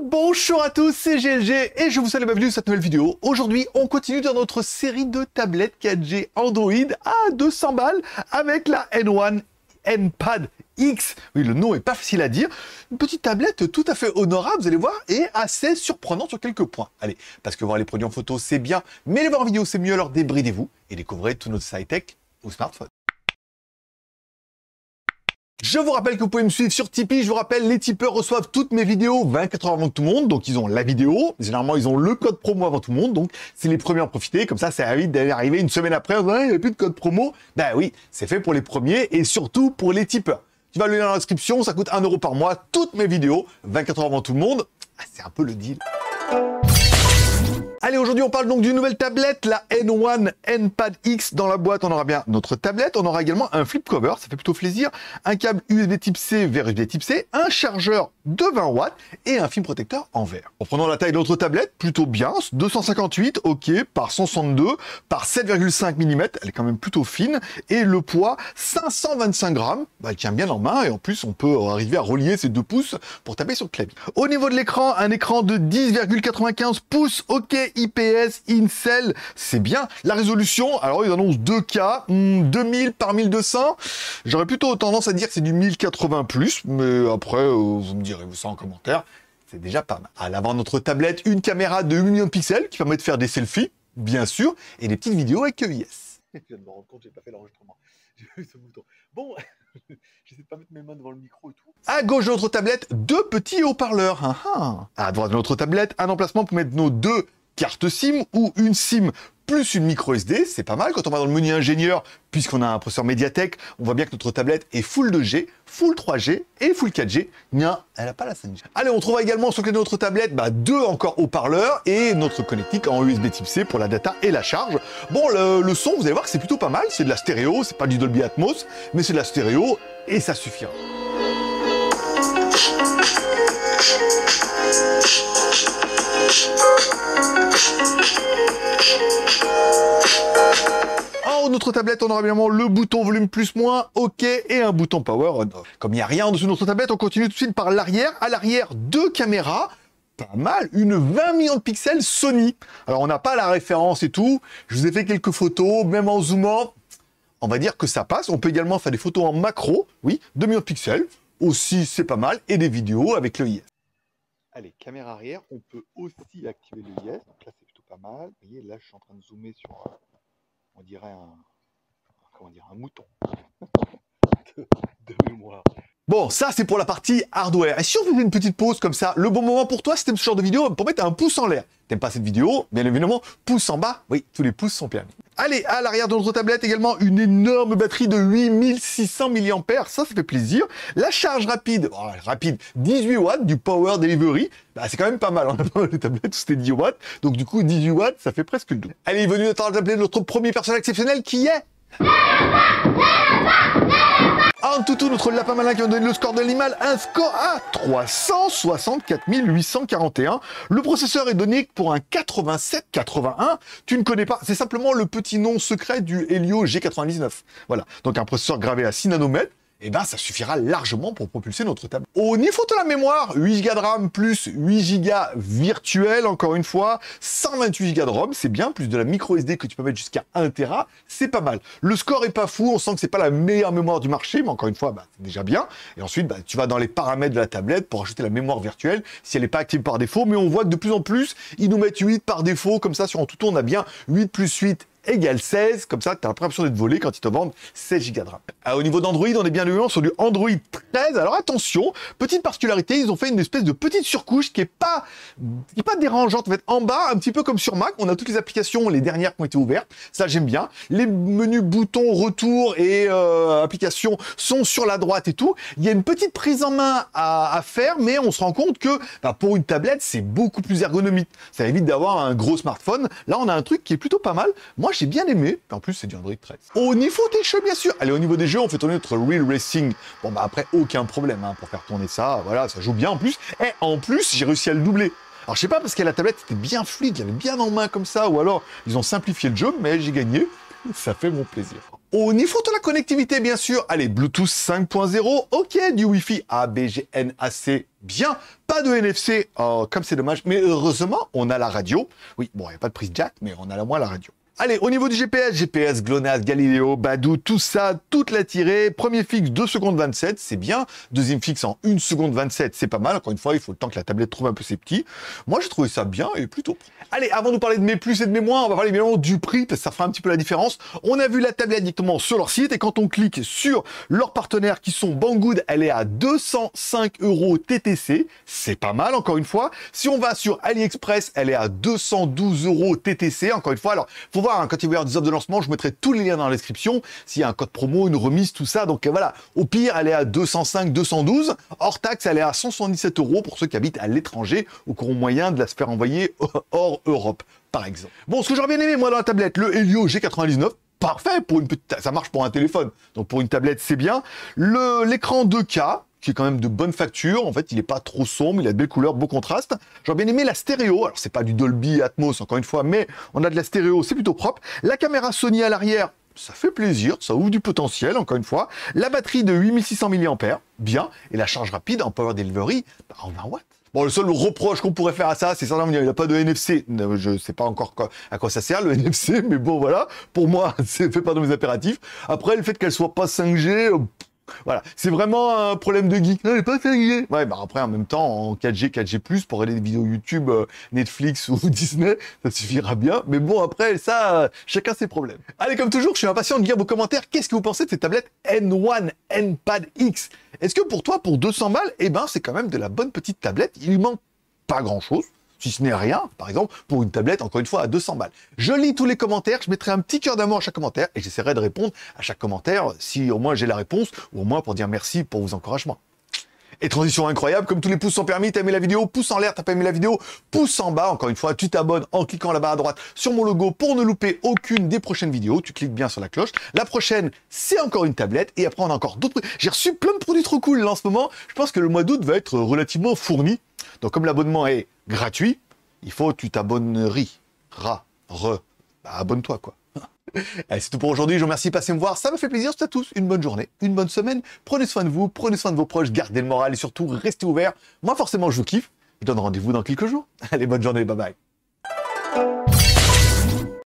Bonjour à tous, c'est GLG et je vous souhaite la bienvenue dans cette nouvelle vidéo. Aujourd'hui, on continue dans notre série de tablettes 4G Android à 200 balles avec la N1 NPad X. Oui, le nom est pas facile à dire. Une petite tablette tout à fait honorable, vous allez voir, et assez surprenante sur quelques points. Allez, parce que voir les produits en photo, c'est bien, mais les voir en vidéo, c'est mieux, alors débridez-vous et découvrez tout notre high-tech au smartphone. Je vous rappelle que vous pouvez me suivre sur Tipeee. Je vous rappelle, les tipeurs reçoivent toutes mes vidéos 24 heures avant tout le monde. Donc, ils ont la vidéo. Généralement, ils ont le code promo avant tout le monde. Donc, c'est les premiers à en profiter. Comme ça évite d'arriver une semaine après. Il n'y a plus de code promo. Ben oui, c'est fait pour les premiers et surtout pour les tipeurs. Tu vas le lire dans la description. Ça coûte 1 € par mois. Toutes mes vidéos 24 heures avant tout le monde. C'est un peu le deal. Allez, aujourd'hui, on parle donc d'une nouvelle tablette, la N1 NPad X. Dans la boîte, on aura bien notre tablette. On aura également un flip cover, ça fait plutôt plaisir. Un câble USB type C vers USB type C, un chargeur de 20 watts et un film protecteur en verre. En prenant la taille de notre tablette, plutôt bien, 258, ok, par 162, par 7,5 mm, elle est quand même plutôt fine. Et le poids, 525 grammes, elle tient bien en main. Et en plus, on peut arriver à relier ces 2 pouces pour taper sur le clavier. Au niveau de l'écran, un écran de 10,95 pouces, ok, IPS, Incel, c'est bien. La résolution, alors ils annoncent 2K, 2000 par 1200. J'aurais plutôt tendance à dire que c'est du 1080+, mais après, vous me direz ça en commentaire. C'est déjà pas mal. À l'avant de notre tablette, une caméra de 8 millions de pixels qui permet de faire des selfies, bien sûr, et des petites vidéos avec EIS. Je viens de me rendre compte, j'ai pas fait l'enregistrement. J'ai vu ce bouton. Bon, j'essaie de pas mettre mes mains devant le micro et tout. À gauche de notre tablette, 2 petits haut-parleurs. À droite de notre tablette, un emplacement pour mettre nos 2 carte SIM ou une SIM plus une micro SD, c'est pas mal. Quand on va dans le menu ingénieur, puisqu'on a un processeur Mediatek, on voit bien que notre tablette est full 2G, full 3G et full 4G. Non, elle n'a pas la 5G. Allez, on trouve également sur le côté de notre tablette 2 encore haut-parleurs et notre connectique en USB type C pour la data et la charge. Bon, le son, vous allez voir que c'est plutôt pas mal. C'est de la stéréo, c'est pas du Dolby Atmos, mais c'est de la stéréo et ça suffira. En haut de notre tablette, on aura évidemment le bouton volume plus moins, OK, et un bouton power on off. Comme il n'y a rien en dessous de notre tablette, on continue tout de suite par l'arrière. À l'arrière, 2 caméras, pas mal, une 20 millions de pixels Sony. Alors on n'a pas la référence et tout, je vous ai fait quelques photos, même en zoomant, on va dire que ça passe. On peut également faire des photos en macro, oui, 2 millions de pixels, aussi c'est pas mal, et des vidéos avec l'EIS. Allez, caméra arrière, on peut aussi activer l'EIS, donc là c'est plutôt pas mal. Vous voyez, là je suis en train de zoomer sur, on dirait un mouton de mémoire. Bon, ça c'est pour la partie hardware. Et si on faisait une petite pause comme ça, le bon moment pour toi, si t'aimes ce genre de vidéo, pour mettre un pouce en l'air. T'aimes pas cette vidéo, bien évidemment, pouce en bas, oui, tous les pouces sont permis. Allez, à l'arrière de notre tablette également, une énorme batterie de 8600 mAh, ça fait plaisir. La charge rapide, rapide, 18 watts du Power Delivery, c'est quand même pas mal, on a pas les tablettes où c'était 10 watts, donc du coup 18 watts, ça fait presque le double. Allez, il est venu le temps d'appeler notre premier personnage exceptionnel qui est... En tout, notre lapin malin qui va donner le score de l'animal, un score à 364 841. Le processeur est donné pour un 8781. Tu ne connais pas, c'est simplement le petit nom secret du Helio G99. Voilà, donc un processeur gravé à 6 nanomètres. Et ça suffira largement pour propulser notre table. Au niveau de la mémoire, 8 Go de RAM plus 8 Go virtuel, encore une fois, 128 Go de ROM, c'est bien, plus de la micro SD que tu peux mettre jusqu'à 1 Tera, c'est pas mal. Le score est pas fou, on sent que c'est pas la meilleure mémoire du marché, mais encore une fois, c'est déjà bien. Et ensuite, tu vas dans les paramètres de la tablette pour ajouter la mémoire virtuelle, si elle n'est pas active par défaut, mais on voit que de plus en plus, ils nous mettent 8 par défaut, comme ça, sur un tout, on a bien 8 plus 8 égale 16, comme ça tu as l'impression d'être volé quand ils te vendent 16 Go de RAM. Au niveau d'Android, on est bien évidemment sur du Android 13. Alors attention, petite particularité, ils ont fait une espèce de petite surcouche qui est pas dérangeante. En fait, en bas, un petit peu comme sur Mac, on a toutes les applications, les dernières qui ont été ouvertes. Ça, j'aime bien. Les menus boutons, retour et applications sont sur la droite et tout. Il y a une petite prise en main à faire, mais on se rend compte que pour une tablette, c'est beaucoup plus ergonomique. Ça évite d'avoir un gros smartphone. Là, on a un truc qui est plutôt pas mal. Moi, j'ai bien aimé. En plus, c'est du Android 13. Au niveau des jeux, bien sûr. Allez, au niveau des jeux, on fait tourner notre Real Racing. Bon, après, aucun problème pour faire tourner ça. Voilà, ça joue bien en plus. Et en plus, j'ai réussi à le doubler. Alors, je sais pas, parce que la tablette était bien fluide, j'avais bien en main comme ça, ou alors ils ont simplifié le jeu, mais j'ai gagné. Ça fait mon plaisir. Au niveau de la connectivité, bien sûr, allez, Bluetooth 5.0, ok, du Wi-Fi ABGN-AC, bien, pas de NFC, comme c'est dommage, mais heureusement, on a la radio. Oui, bon, il n'y a pas de prise jack, mais on a au moins la radio. Allez, au niveau du GPS, GLONASS, Galileo, Badoo, tout ça, toute la tirée. Premier fixe, 2 secondes 27, c'est bien. Deuxième fixe en 1 seconde 27, c'est pas mal. Encore une fois, il faut le temps que la tablette trouve un peu ses petits. Moi, j'ai trouvé ça bien et plutôt. Allez, avant de parler de mes plus et de mes moins, on va parler évidemment du prix, parce que ça fera un petit peu la différence. On a vu la tablette directement sur leur site, et quand on clique sur leurs partenaires qui sont Banggood, elle est à 205 € TTC. C'est pas mal, encore une fois. Si on va sur AliExpress, elle est à 212 € TTC. Encore une fois, alors, faut voir, hein, quand il va y avoir des offres de lancement, je mettrai tous les liens dans la description. S'il y a un code promo, une remise, tout ça. Donc voilà, au pire, elle est à 205, 212. Hors taxe, elle est à 177 € pour ceux qui habitent à l'étranger ou qui auront moyen de la se faire envoyer hors Europe, par exemple. Bon, ce que j'aurais bien aimé, moi, dans la tablette, le Helio G99, parfait pour une petite... Ça marche pour un téléphone, donc pour une tablette, c'est bien. L'écran 2K, qui est quand même de bonne facture. En fait, il n'est pas trop sombre, il a de belles couleurs, beau contraste. J'aurais bien aimé la stéréo. Alors, c'est pas du Dolby Atmos, encore une fois, mais on a de la stéréo, c'est plutôt propre. La caméra Sony à l'arrière, ça fait plaisir, ça ouvre du potentiel, encore une fois. La batterie de 8600 mAh, bien. Et la charge rapide en Power Delivery, en 20 watts. Bon, le seul reproche qu'on pourrait faire à ça, c'est certainement, il n'y a pas de NFC. Je ne sais pas encore à quoi ça sert, le NFC, mais bon, voilà. Pour moi, ça ne fait pas dans mes impératifs. Après, le fait qu'elle soit pas 5G, voilà, c'est vraiment un problème de geek. Non, elle est pas 5G. Ouais, bah après, en même temps, en 4G, 4G+, pour regarder des vidéos YouTube, Netflix ou Disney, ça suffira bien. Mais bon, après, ça, chacun ses problèmes. Allez, comme toujours, je suis impatient de lire vos commentaires. Qu'est-ce que vous pensez de cette tablette N1 NPad X? Est-ce que pour toi, pour 200 balles, eh ben, c'est quand même de la bonne petite tablette. Il lui manque pas grand-chose, si ce n'est rien, par exemple, pour une tablette, encore une fois, à 200 balles. Je lis tous les commentaires, je mettrai un petit cœur d'amour à chaque commentaire, et j'essaierai de répondre à chaque commentaire, si au moins j'ai la réponse, ou au moins pour dire merci pour vos encouragements. Et transition incroyable, comme tous les pouces sont permis, t'as aimé la vidéo, pouce en l'air, t'as pas aimé la vidéo, pouce en bas, encore une fois, tu t'abonnes en cliquant là-bas à droite sur mon logo pour ne louper aucune des prochaines vidéos, tu cliques bien sur la cloche. La prochaine, c'est encore une tablette, et après on a encore d'autres... J'ai reçu plein de produits trop cool là en ce moment, je pense que le mois d'août va être relativement fourni. Donc comme l'abonnement est gratuit, il faut que tu t'abonneries. Abonne-toi, quoi. Allez, c'est tout pour aujourd'hui. Je vous remercie de passer me voir. Ça me fait plaisir. C'est à tous. Une bonne journée, une bonne semaine. Prenez soin de vous, prenez soin de vos proches, gardez le moral et surtout, restez ouverts. Moi, forcément, je vous kiffe. Je vous donne rendez-vous dans quelques jours. Allez, bonne journée. Bye bye.